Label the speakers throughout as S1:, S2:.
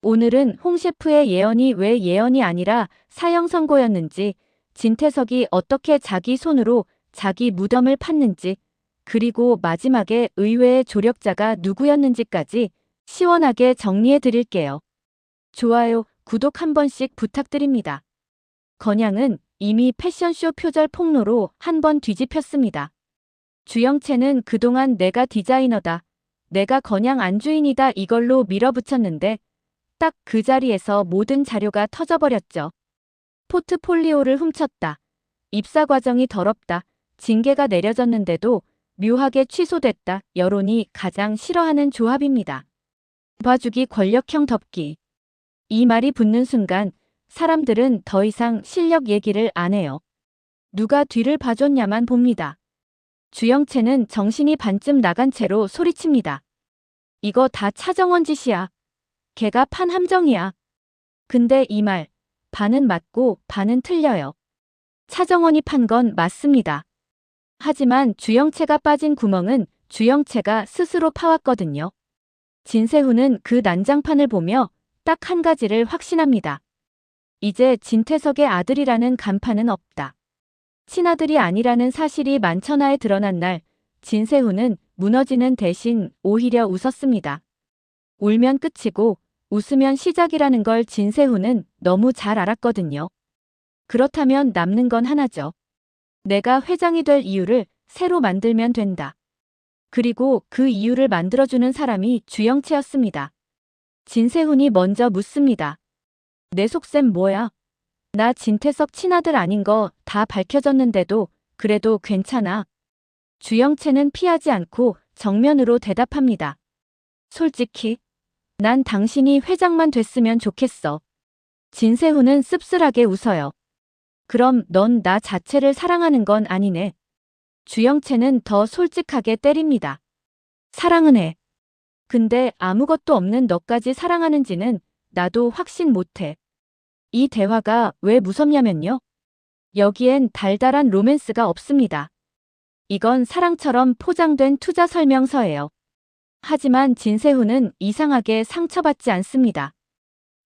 S1: 오늘은 홍 셰프의 예언이 왜 예언이 아니라 사형 선고였는지, 진태석이 어떻게 자기 손으로 자기 무덤을 팠는지, 그리고 마지막에 의외의 조력자가 누구였는지까지 시원하게 정리해 드릴게요. 좋아요, 구독 한 번씩 부탁드립니다. 건양은 이미 패션쇼 표절 폭로로 한 번 뒤집혔습니다. 주영채는 그동안 내가 디자이너다, 내가 건양 안주인이다 이걸로 밀어붙였는데 딱 그 자리에서 모든 자료가 터져버렸죠. 포트폴리오를 훔쳤다, 입사 과정이 더럽다, 징계가 내려졌는데도 묘하게 취소됐다. 여론이 가장 싫어하는 조합입니다. 봐주기 권력형 덮기. 이 말이 붙는 순간 사람들은 더 이상 실력 얘기를 안 해요. 누가 뒤를 봐줬냐만 봅니다. 주영채는 정신이 반쯤 나간 채로 소리칩니다. 이거 다 차정원 짓이야. 걔가 판 함정이야. 근데 이 말, 반은 맞고 반은 틀려요. 차정원이 판 건 맞습니다. 하지만 주영채가 빠진 구멍은 주영채가 스스로 파왔거든요. 진세훈은 그 난장판을 보며 딱 한 가지를 확신합니다. 이제 진태석의 아들이라는 간판은 없다. 친아들이 아니라는 사실이 만천하에 드러난 날, 진세훈은 무너지는 대신 오히려 웃었습니다. 울면 끝이고 웃으면 시작이라는 걸 진세훈은 너무 잘 알았거든요. 그렇다면 남는 건 하나죠. 내가 회장이 될 이유를 새로 만들면 된다. 그리고 그 이유를 만들어주는 사람이 주영채였습니다. 진세훈이 먼저 묻습니다. 내 속셈 뭐야? 나 진태석 친아들 아닌 거 다 밝혀졌는데도 그래도 괜찮아. 주영채는 피하지 않고 정면으로 대답합니다. 솔직히 난 당신이 회장만 됐으면 좋겠어. 진세훈은 씁쓸하게 웃어요. 그럼 넌 나 자체를 사랑하는 건 아니네. 주영채는 더 솔직하게 때립니다. 사랑은 해. 근데 아무것도 없는 너까지 사랑하는지는 나도 확신 못해. 이 대화가 왜 무섭냐면요. 여기엔 달달한 로맨스가 없습니다. 이건 사랑처럼 포장된 투자 설명서예요. 하지만 진세훈은 이상하게 상처받지 않습니다.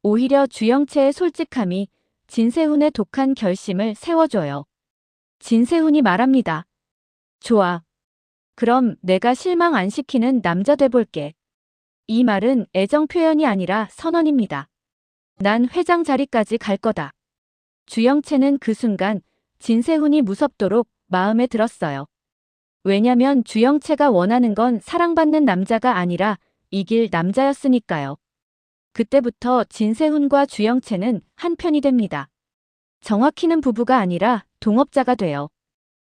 S1: 오히려 주영채의 솔직함이 진세훈의 독한 결심을 세워줘요. 진세훈이 말합니다. 좋아. 그럼 내가 실망 안 시키는 남자 돼볼게. 이 말은 애정 표현이 아니라 선언입니다. 난 회장 자리까지 갈 거다. 주영채는 그 순간 진세훈이 무섭도록 마음에 들었어요. 왜냐면 주영채가 원하는 건 사랑받는 남자가 아니라 이길 남자였으니까요. 그때부터 진세훈과 주영채는 한편이 됩니다. 정확히는 부부가 아니라 동업자가 돼요.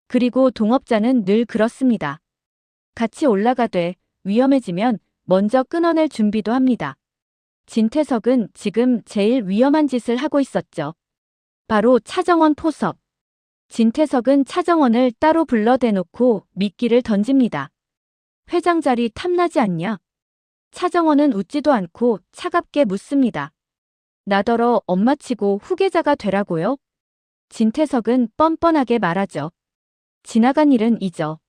S1: 그리고 동업자는 늘 그렇습니다. 같이 올라가되 위험해지면 먼저 끊어낼 준비도 합니다. 진태석은 지금 제일 위험한 짓을 하고 있었죠. 바로 차정원 포섭. 진태석은 차정원을 따로 불러 대놓고 미끼를 던집니다. 회장 자리 탐나지 않냐? 차정원은 웃지도 않고 차갑게 묻습니다. 나더러 엄마치고 후계자가 되라고요? 진태석은 뻔뻔하게 말하죠. 지나간 일은 잊어.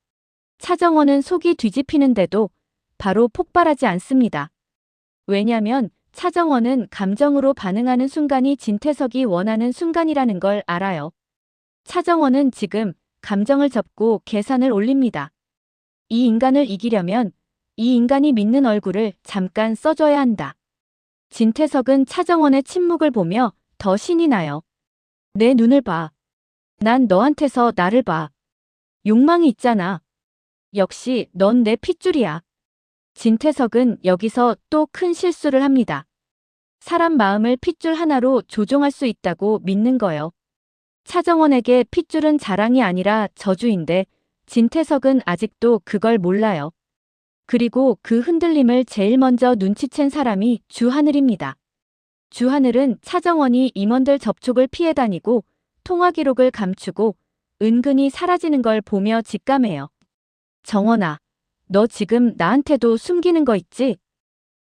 S1: 차정원은 속이 뒤집히는데도 바로 폭발하지 않습니다. 왜냐면 차정원은 감정으로 반응하는 순간이 진태석이 원하는 순간이라는 걸 알아요. 차정원은 지금 감정을 접고 계산을 올립니다. 이 인간을 이기려면 이 인간이 믿는 얼굴을 잠깐 써줘야 한다. 진태석은 차정원의 침묵을 보며 더 신이 나요. 내 눈을 봐. 난 너한테서 나를 봐. 욕망이 있잖아. 역시 넌 내 핏줄이야. 진태석은 여기서 또 큰 실수를 합니다. 사람 마음을 핏줄 하나로 조종할 수 있다고 믿는 거요. 차정원에게 핏줄은 자랑이 아니라 저주인데 진태석은 아직도 그걸 몰라요. 그리고 그 흔들림을 제일 먼저 눈치챈 사람이 주하늘입니다. 주하늘은 차정원이 임원들 접촉을 피해 다니고 통화 기록을 감추고 은근히 사라지는 걸 보며 직감해요. 정원아, 너 지금 나한테도 숨기는 거 있지?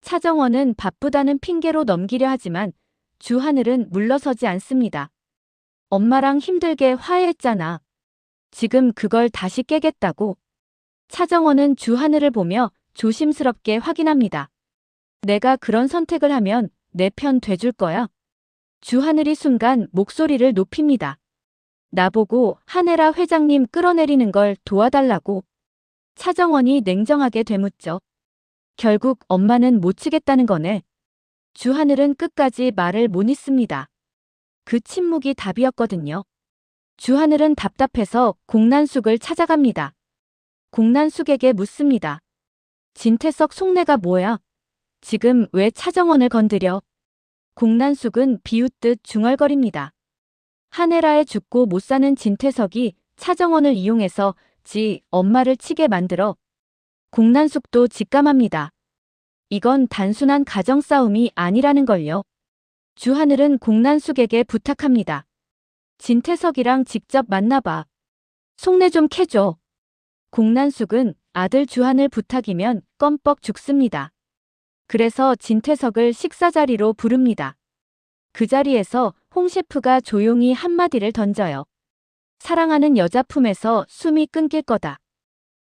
S1: 차정원은 바쁘다는 핑계로 넘기려 하지만 주하늘은 물러서지 않습니다. 엄마랑 힘들게 화해했잖아. 지금 그걸 다시 깨겠다고. 차정원은 주하늘을 보며 조심스럽게 확인합니다. 내가 그런 선택을 하면 내 편 돼줄 거야? 주하늘이 순간 목소리를 높입니다. 나보고 한혜라 회장님 끌어내리는 걸 도와달라고. 차정원이 냉정하게 되묻죠. 결국 엄마는 못 치겠다는 거네. 주하늘은 끝까지 말을 못 잇습니다. 그 침묵이 답이었거든요. 주하늘은 답답해서 공난숙을 찾아갑니다. 공난숙에게 묻습니다. 진태석 속내가 뭐야? 지금 왜 차정원을 건드려? 공난숙은 비웃듯 중얼거립니다. 한혜라에 죽고 못 사는 진태석이 차정원을 이용해서 지 엄마를 치게 만들어. 공난숙도 직감합니다. 이건 단순한 가정싸움이 아니라는 걸요. 주하늘은 공난숙에게 부탁합니다. 진태석이랑 직접 만나봐. 속내 좀 캐줘. 공난숙은 아들 주하늘 부탁이면 껌뻑 죽습니다. 그래서 진태석을 식사 자리로 부릅니다. 그 자리에서 홍 셰프가 조용히 한마디를 던져요. 사랑하는 여자 품에서 숨이 끊길 거다.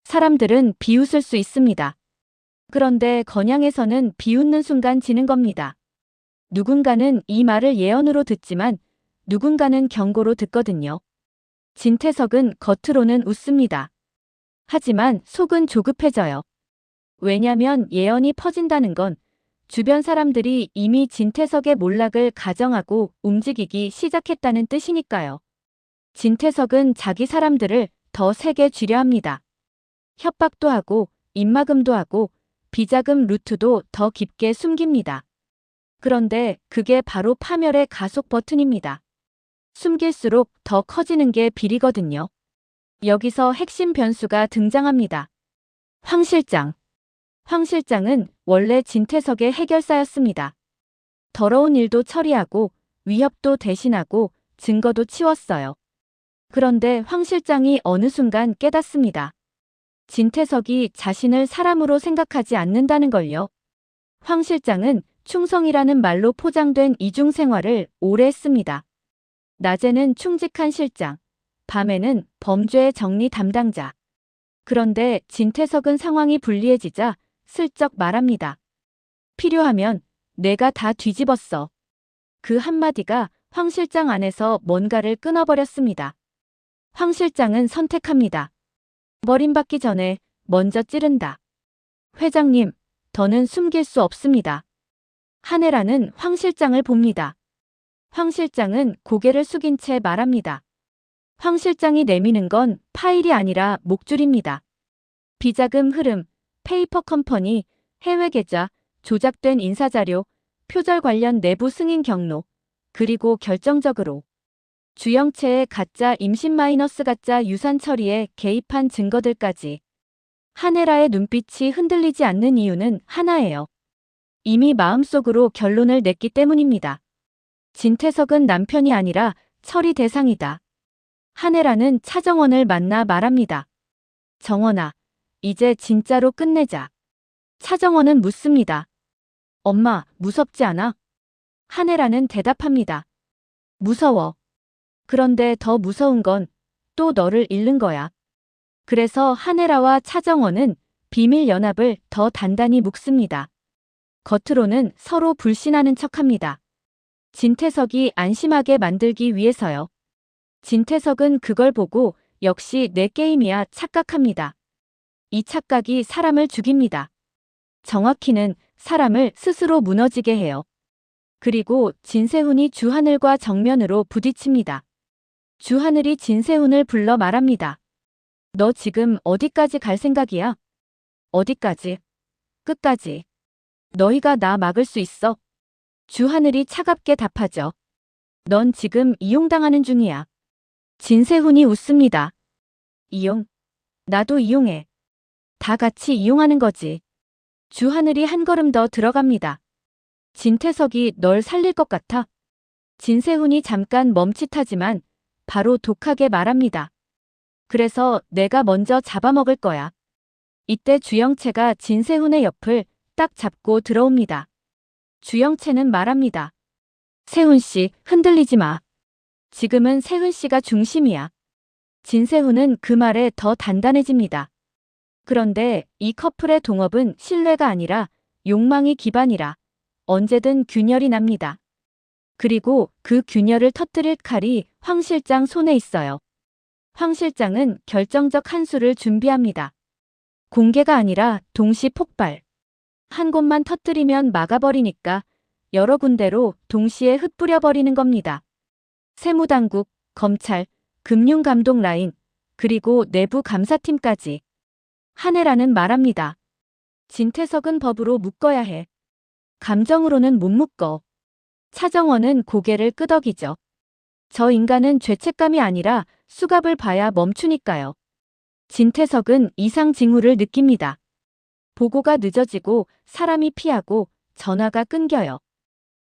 S1: 사람들은 비웃을 수 있습니다. 그런데 건양에서는 비웃는 순간 지는 겁니다. 누군가는 이 말을 예언으로 듣지만 누군가는 경고로 듣거든요. 진태석은 겉으로는 웃습니다. 하지만 속은 조급해져요. 왜냐면 예언이 퍼진다는 건 주변 사람들이 이미 진태석의 몰락을 가정하고 움직이기 시작했다는 뜻이니까요. 진태석은 자기 사람들을 더 세게 쥐려 합니다. 협박도 하고 입막음도 하고 비자금 루트도 더 깊게 숨깁니다. 그런데 그게 바로 파멸의 가속 버튼입니다. 숨길수록 더 커지는 게 비리거든요. 여기서 핵심 변수가 등장합니다. 황 실장. 황 실장은 원래 진태석의 해결사였습니다. 더러운 일도 처리하고 위협도 대신하고 증거도 치웠어요. 그런데 황 실장이 어느 순간 깨닫습니다. 진태석이 자신을 사람으로 생각하지 않는다는 걸요. 황 실장은 충성이라는 말로 포장된 이중생활을 오래 했습니다. 낮에는 충직한 실장, 밤에는 범죄 정리 담당자. 그런데 진태석은 상황이 불리해지자 슬쩍 말합니다. 필요하면 내가 다 뒤집었어. 그 한마디가 황 실장 안에서 뭔가를 끊어버렸습니다. 황 실장은 선택합니다. 버림받기 전에 먼저 찌른다. 회장님, 더는 숨길 수 없습니다. 한혜라는 황 실장을 봅니다. 황 실장은 고개를 숙인 채 말합니다. 황 실장이 내미는 건 파일이 아니라 목줄입니다. 비자금 흐름, 페이퍼 컴퍼니, 해외 계좌, 조작된 인사자료, 표절 관련 내부 승인 경로, 그리고 결정적으로 주영채의 가짜 임신 마이너스 가짜 유산 처리에 개입한 증거들까지. 한혜라의 눈빛이 흔들리지 않는 이유는 하나예요. 이미 마음속으로 결론을 냈기 때문입니다. 진태석은 남편이 아니라 처리 대상이다. 한혜라는 차정원을 만나 말합니다. 정원아, 이제 진짜로 끝내자. 차정원은 묻습니다. 엄마, 무섭지 않아? 한혜라는 대답합니다. 무서워. 그런데 더 무서운 건 또 너를 잃는 거야. 그래서 한혜라와 차정원은 비밀 연합을 더 단단히 묶습니다. 겉으로는 서로 불신하는 척합니다. 진태석이 안심하게 만들기 위해서요. 진태석은 그걸 보고 역시 내 게임이야 착각합니다. 이 착각이 사람을 죽입니다. 정확히는 사람을 스스로 무너지게 해요. 그리고 진세훈이 주하늘과 정면으로 부딪힙니다. 주하늘이 진세훈을 불러 말합니다. 너 지금 어디까지 갈 생각이야? 어디까지? 끝까지. 너희가 나 막을 수 있어? 주하늘이 차갑게 답하죠. 넌 지금 이용당하는 중이야. 진세훈이 웃습니다. 이용? 나도 이용해. 다 같이 이용하는 거지. 주하늘이 한 걸음 더 들어갑니다. 진태석이 널 살릴 것 같아? 진세훈이 잠깐 멈칫하지만 바로 독하게 말합니다. 그래서 내가 먼저 잡아먹을 거야. 이때 주영채가 진세훈의 옆을 딱 잡고 들어옵니다. 주영채는 말합니다. 세훈 씨, 흔들리지 마. 지금은 세훈 씨가 중심이야. 진세훈은 그 말에 더 단단해집니다. 그런데 이 커플의 동업은 신뢰가 아니라 욕망이 기반이라 언제든 균열이 납니다. 그리고 그 균열을 터뜨릴 칼이 황 실장 손에 있어요. 황 실장은 결정적 한 수를 준비합니다. 공개가 아니라 동시 폭발. 한 곳만 터뜨리면 막아버리니까 여러 군데로 동시에 흩뿌려버리는 겁니다. 세무당국, 검찰, 금융감독 라인, 그리고 내부 감사팀까지. 한혜라는 말합니다. 진태석은 법으로 묶어야 해. 감정으로는 못 묶어. 차정원은 고개를 끄덕이죠. 저 인간은 죄책감이 아니라 수갑을 봐야 멈추니까요. 진태석은 이상 징후를 느낍니다. 보고가 늦어지고 사람이 피하고 전화가 끊겨요.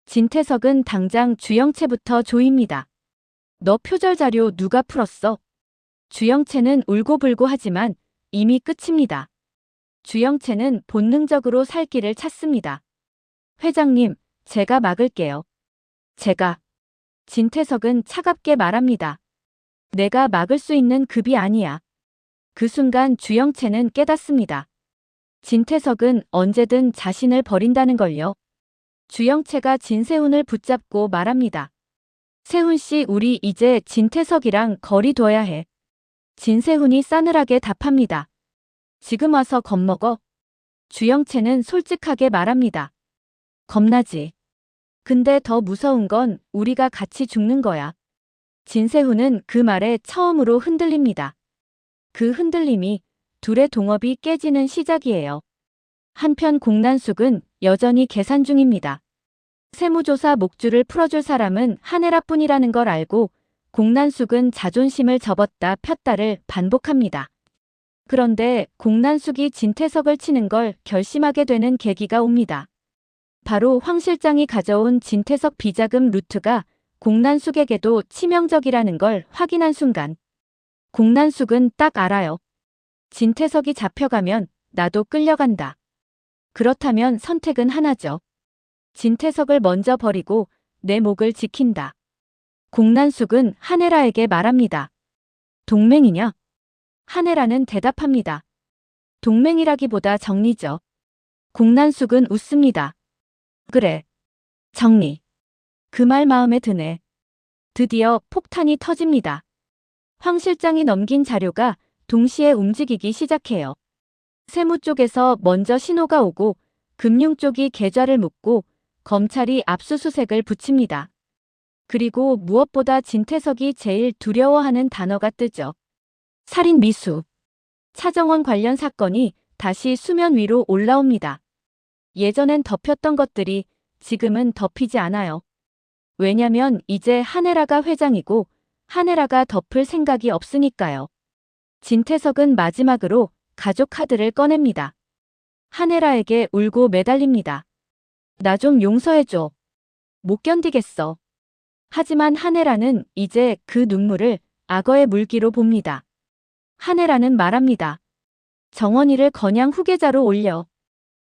S1: 진태석은 당장 주영채부터 조입니다. 너 표절 자료 누가 풀었어? 주영채는 울고불고 하지만 이미 끝입니다. 주영채는 본능적으로 살 길을 찾습니다. 회장님, 제가 막을게요. 제가. 진태석은 차갑게 말합니다. 내가 막을 수 있는 급이 아니야. 그 순간 주영채는 깨닫습니다. 진태석은 언제든 자신을 버린다는 걸요. 주영채가 진세훈을 붙잡고 말합니다. 세훈 씨, 우리 이제 진태석이랑 거리 둬야 해. 진세훈이 싸늘하게 답합니다. 지금 와서 겁먹어. 주영채는 솔직하게 말합니다. 겁나지. 근데 더 무서운 건 우리가 같이 죽는 거야. 진세훈은 그 말에 처음으로 흔들립니다. 그 흔들림이 둘의 동업이 깨지는 시작이에요. 한편 공난숙은 여전히 계산 중입니다. 세무조사 목줄을 풀어줄 사람은 한혜라뿐이라는 걸 알고 공난숙은 자존심을 접었다 폈다를 반복합니다. 그런데 공난숙이 진태석을 치는 걸 결심하게 되는 계기가 옵니다. 바로 황 실장이 가져온 진태석 비자금 루트가 공난숙에게도 치명적이라는 걸 확인한 순간 공난숙은 딱 알아요. 진태석이 잡혀가면 나도 끌려간다. 그렇다면 선택은 하나죠. 진태석을 먼저 버리고 내 목을 지킨다. 공난숙은 한혜라에게 말합니다. 동맹이냐? 한혜라는 대답합니다. 동맹이라기보다 정리죠. 공난숙은 웃습니다. 그래. 정리. 그 말 마음에 드네. 드디어 폭탄이 터집니다. 황 실장이 넘긴 자료가 동시에 움직이기 시작해요. 세무 쪽에서 먼저 신호가 오고 금융 쪽이 계좌를 묻고 검찰이 압수수색을 붙입니다. 그리고 무엇보다 진태석이 제일 두려워하는 단어가 뜨죠. 살인 미수. 차정원 관련 사건이 다시 수면 위로 올라옵니다. 예전엔 덮였던 것들이 지금은 덮이지 않아요. 왜냐면 이제 한혜라가 회장이고 한혜라가 덮을 생각이 없으니까요. 진태석은 마지막으로 가족 카드를 꺼냅니다. 한혜라에게 울고 매달립니다. 나 좀 용서해줘. 못 견디겠어. 하지만 한혜라는 이제 그 눈물을 악어의 물기로 봅니다. 한혜라는 말합니다. 정원이를 건양 후계자로 올려.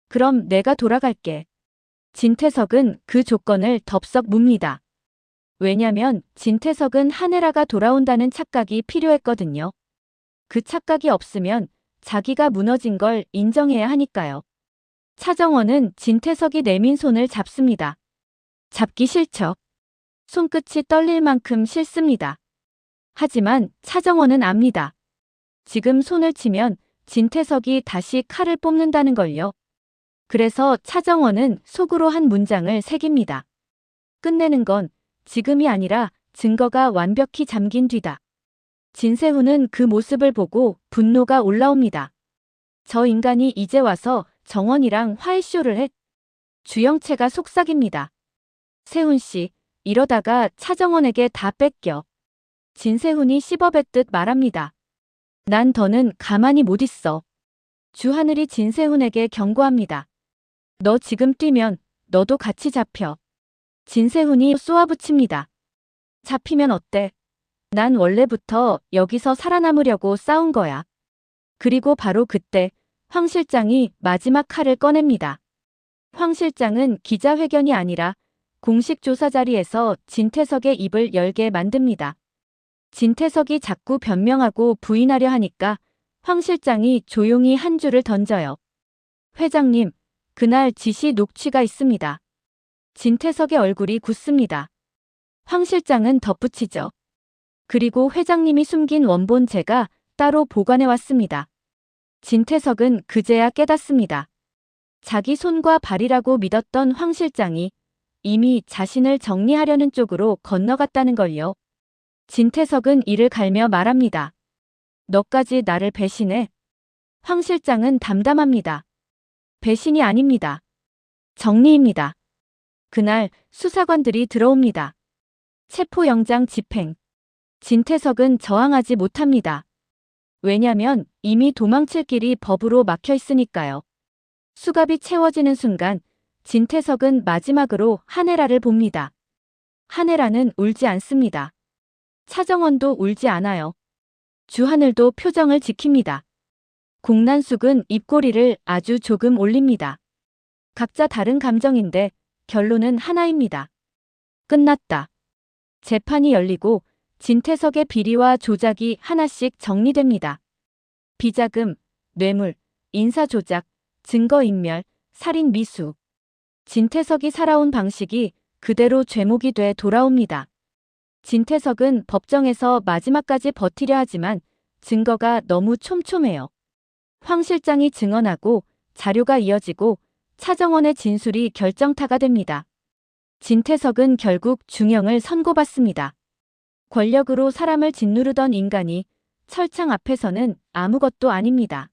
S1: 그럼 내가 돌아갈게. 진태석은 그 조건을 덥석 묻니다. 왜냐면 진태석은 한혜라가 돌아온다는 착각이 필요했거든요. 그 착각이 없으면 자기가 무너진 걸 인정해야 하니까요. 차정원은 진태석이 내민 손을 잡습니다. 잡기 싫죠. 손끝이 떨릴 만큼 싫습니다. 하지만 차정원은 압니다. 지금 손을 치면 진태석이 다시 칼을 뽑는다는 걸요. 그래서 차정원은 속으로 한 문장을 새깁니다. 끝내는 건 지금이 아니라 증거가 완벽히 잠긴 뒤다. 진세훈은 그 모습을 보고 분노가 올라옵니다. 저 인간이 이제 와서 정원이랑 화해쇼를 해. 주영채가 속삭입니다. 세훈 씨, 이러다가 차정원에게 다 뺏겨. 진세훈이 씹어뱉듯 말합니다. 난 더는 가만히 못 있어. 주하늘이 진세훈에게 경고합니다. 너 지금 뛰면 너도 같이 잡혀. 진세훈이 쏘아붙입니다. 잡히면 어때? 난 원래부터 여기서 살아남으려고 싸운 거야. 그리고 바로 그때 황 실장이 마지막 칼을 꺼냅니다. 황 실장은 기자회견이 아니라 공식 조사 자리에서 진태석의 입을 열게 만듭니다. 진태석이 자꾸 변명하고 부인하려 하니까 황 실장이 조용히 한 줄을 던져요. 회장님, 그날 지시 녹취가 있습니다. 진태석의 얼굴이 굳습니다. 황 실장은 덧붙이죠. 그리고 회장님이 숨긴 원본 제가 따로 보관해 왔습니다. 진태석은 그제야 깨닫습니다. 자기 손과 발이라고 믿었던 황 실장이 이미 자신을 정리하려는 쪽으로 건너갔다는 걸요. 진태석은 이를 갈며 말합니다. 너까지 나를 배신해? 황 실장은 담담합니다. 배신이 아닙니다. 정리입니다. 그날 수사관들이 들어옵니다. 체포영장 집행. 진태석은 저항하지 못합니다. 왜냐면 이미 도망칠 길이 법으로 막혀 있으니까요. 수갑이 채워지는 순간 진태석은 마지막으로 한혜라를 봅니다. 한혜라는 울지 않습니다. 차정원도 울지 않아요. 주하늘도 표정을 지킵니다. 공난숙은 입꼬리를 아주 조금 올립니다. 각자 다른 감정인데 결론은 하나입니다. 끝났다. 재판이 열리고 진태석의 비리와 조작이 하나씩 정리됩니다. 비자금, 뇌물, 인사조작, 증거인멸, 살인 미수. 진태석이 살아온 방식이 그대로 죄목이 돼 돌아옵니다. 진태석은 법정에서 마지막까지 버티려 하지만 증거가 너무 촘촘해요. 황 실장이 증언하고 자료가 이어지고 차정원의 진술이 결정타가 됩니다. 진태석은 결국 중형을 선고받습니다. 권력으로 사람을 짓누르던 인간이 철창 앞에서는 아무것도 아닙니다.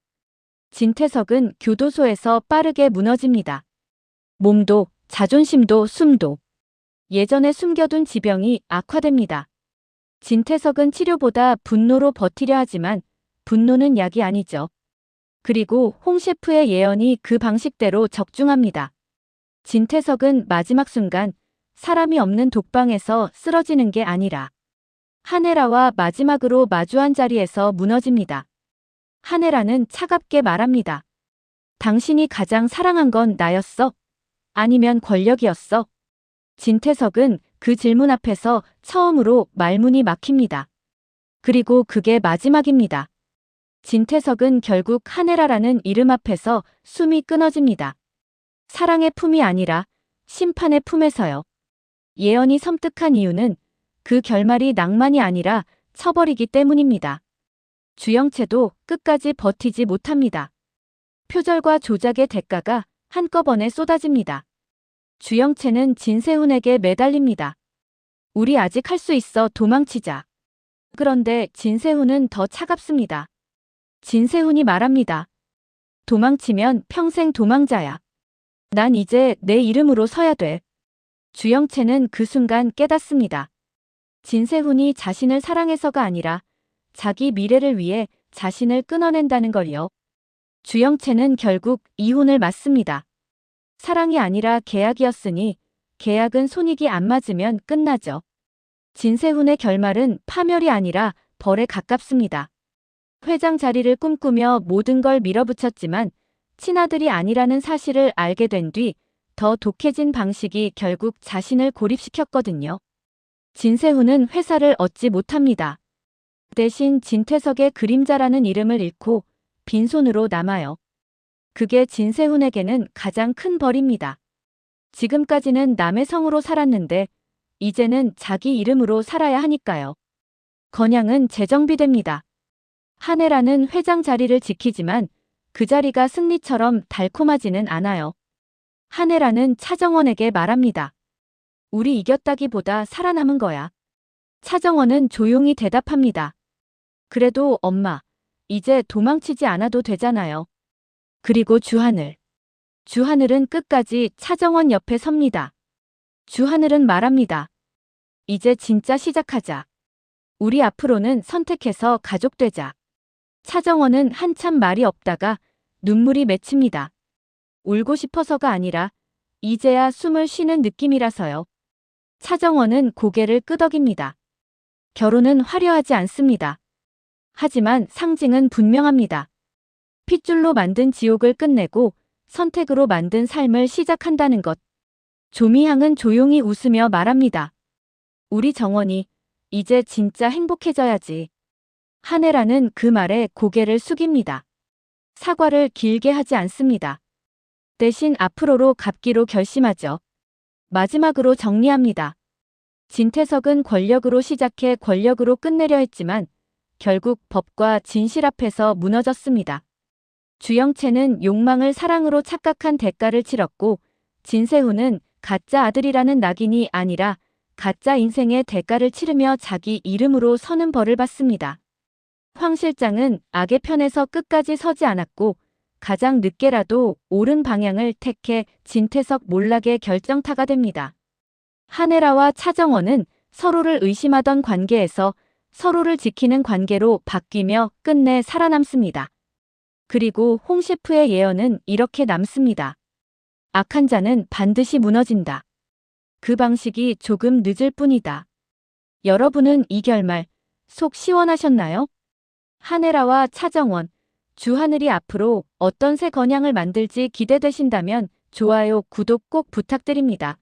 S1: 진태석은 교도소에서 빠르게 무너집니다. 몸도 자존심도 숨도. 예전에 숨겨둔 지병이 악화됩니다. 진태석은 치료보다 분노로 버티려 하지만 분노는 약이 아니죠. 그리고 홍 셰프의 예언이 그 방식대로 적중합니다. 진태석은 마지막 순간 사람이 없는 독방에서 쓰러지는 게 아니라 한혜라와 마지막으로 마주한 자리에서 무너집니다. 한혜라는 차갑게 말합니다. 당신이 가장 사랑한 건 나였어? 아니면 권력이었어? 진태석은 그 질문 앞에서 처음으로 말문이 막힙니다. 그리고 그게 마지막입니다. 진태석은 결국 한혜라라는 이름 앞에서 숨이 끊어집니다. 사랑의 품이 아니라 심판의 품에서요. 예언이 섬뜩한 이유는 그 결말이 낭만이 아니라 처벌이기 때문입니다. 주영채도 끝까지 버티지 못합니다. 표절과 조작의 대가가 한꺼번에 쏟아집니다. 주영채는 진세훈에게 매달립니다. 우리 아직 할 수 있어, 도망치자. 그런데 진세훈은 더 차갑습니다. 진세훈이 말합니다. 도망치면 평생 도망자야. 난 이제 내 이름으로 서야 돼. 주영채는 그 순간 깨닫습니다. 진세훈이 자신을 사랑해서가 아니라 자기 미래를 위해 자신을 끊어낸다는 걸요. 주영채는 결국 이혼을 맞습니다. 사랑이 아니라 계약이었으니 계약은 손익이 안 맞으면 끝나죠. 진세훈의 결말은 파멸이 아니라 벌에 가깝습니다. 회장 자리를 꿈꾸며 모든 걸 밀어붙였지만 친아들이 아니라는 사실을 알게 된 뒤 더 독해진 방식이 결국 자신을 고립시켰거든요. 진세훈은 회사를 얻지 못합니다. 대신 진태석의 그림자라는 이름을 잃고 빈손으로 남아요. 그게 진세훈에게는 가장 큰 벌입니다. 지금까지는 남의 성으로 살았는데 이제는 자기 이름으로 살아야 하니까요. 건양은 재정비됩니다. 한혜라는 회장 자리를 지키지만 그 자리가 승리처럼 달콤하지는 않아요. 한혜라는 차정원에게 말합니다. 우리 이겼다기보다 살아남은 거야. 차정원은 조용히 대답합니다. 그래도 엄마, 이제 도망치지 않아도 되잖아요. 그리고 주하늘. 주하늘은 끝까지 차정원 옆에 섭니다. 주하늘은 말합니다. 이제 진짜 시작하자. 우리 앞으로는 선택해서 가족 되자. 차정원은 한참 말이 없다가 눈물이 맺힙니다. 울고 싶어서가 아니라 이제야 숨을 쉬는 느낌이라서요. 차정원은 고개를 끄덕입니다. 결혼은 화려하지 않습니다. 하지만 상징은 분명합니다. 핏줄로 만든 지옥을 끝내고 선택으로 만든 삶을 시작한다는 것. 조미향은 조용히 웃으며 말합니다. 우리 정원이 이제 진짜 행복해져야지. 한혜라는 그 말에 고개를 숙입니다. 사과를 길게 하지 않습니다. 대신 앞으로로 갚기로 결심하죠. 마지막으로 정리합니다. 진태석은 권력으로 시작해 권력으로 끝내려 했지만 결국 법과 진실 앞에서 무너졌습니다. 주영채는 욕망을 사랑으로 착각한 대가를 치렀고 진세훈은 가짜 아들이라는 낙인이 아니라 가짜 인생의 대가를 치르며 자기 이름으로 서는 벌을 받습니다. 황 실장은 악의 편에서 끝까지 서지 않았고 가장 늦게라도 옳은 방향을 택해 진태석 몰락의 결정타가 됩니다. 한혜라와 차정원은 서로를 의심하던 관계에서 서로를 지키는 관계로 바뀌며 끝내 살아남습니다. 그리고 홍 셰프의 예언은 이렇게 남습니다. 악한 자는 반드시 무너진다. 그 방식이 조금 늦을 뿐이다. 여러분은 이 결말 속 시원하셨나요? 한혜라와 차정원, 주하늘이 앞으로 어떤 새 건향을 만들지 기대되신다면 좋아요, 구독 꼭 부탁드립니다.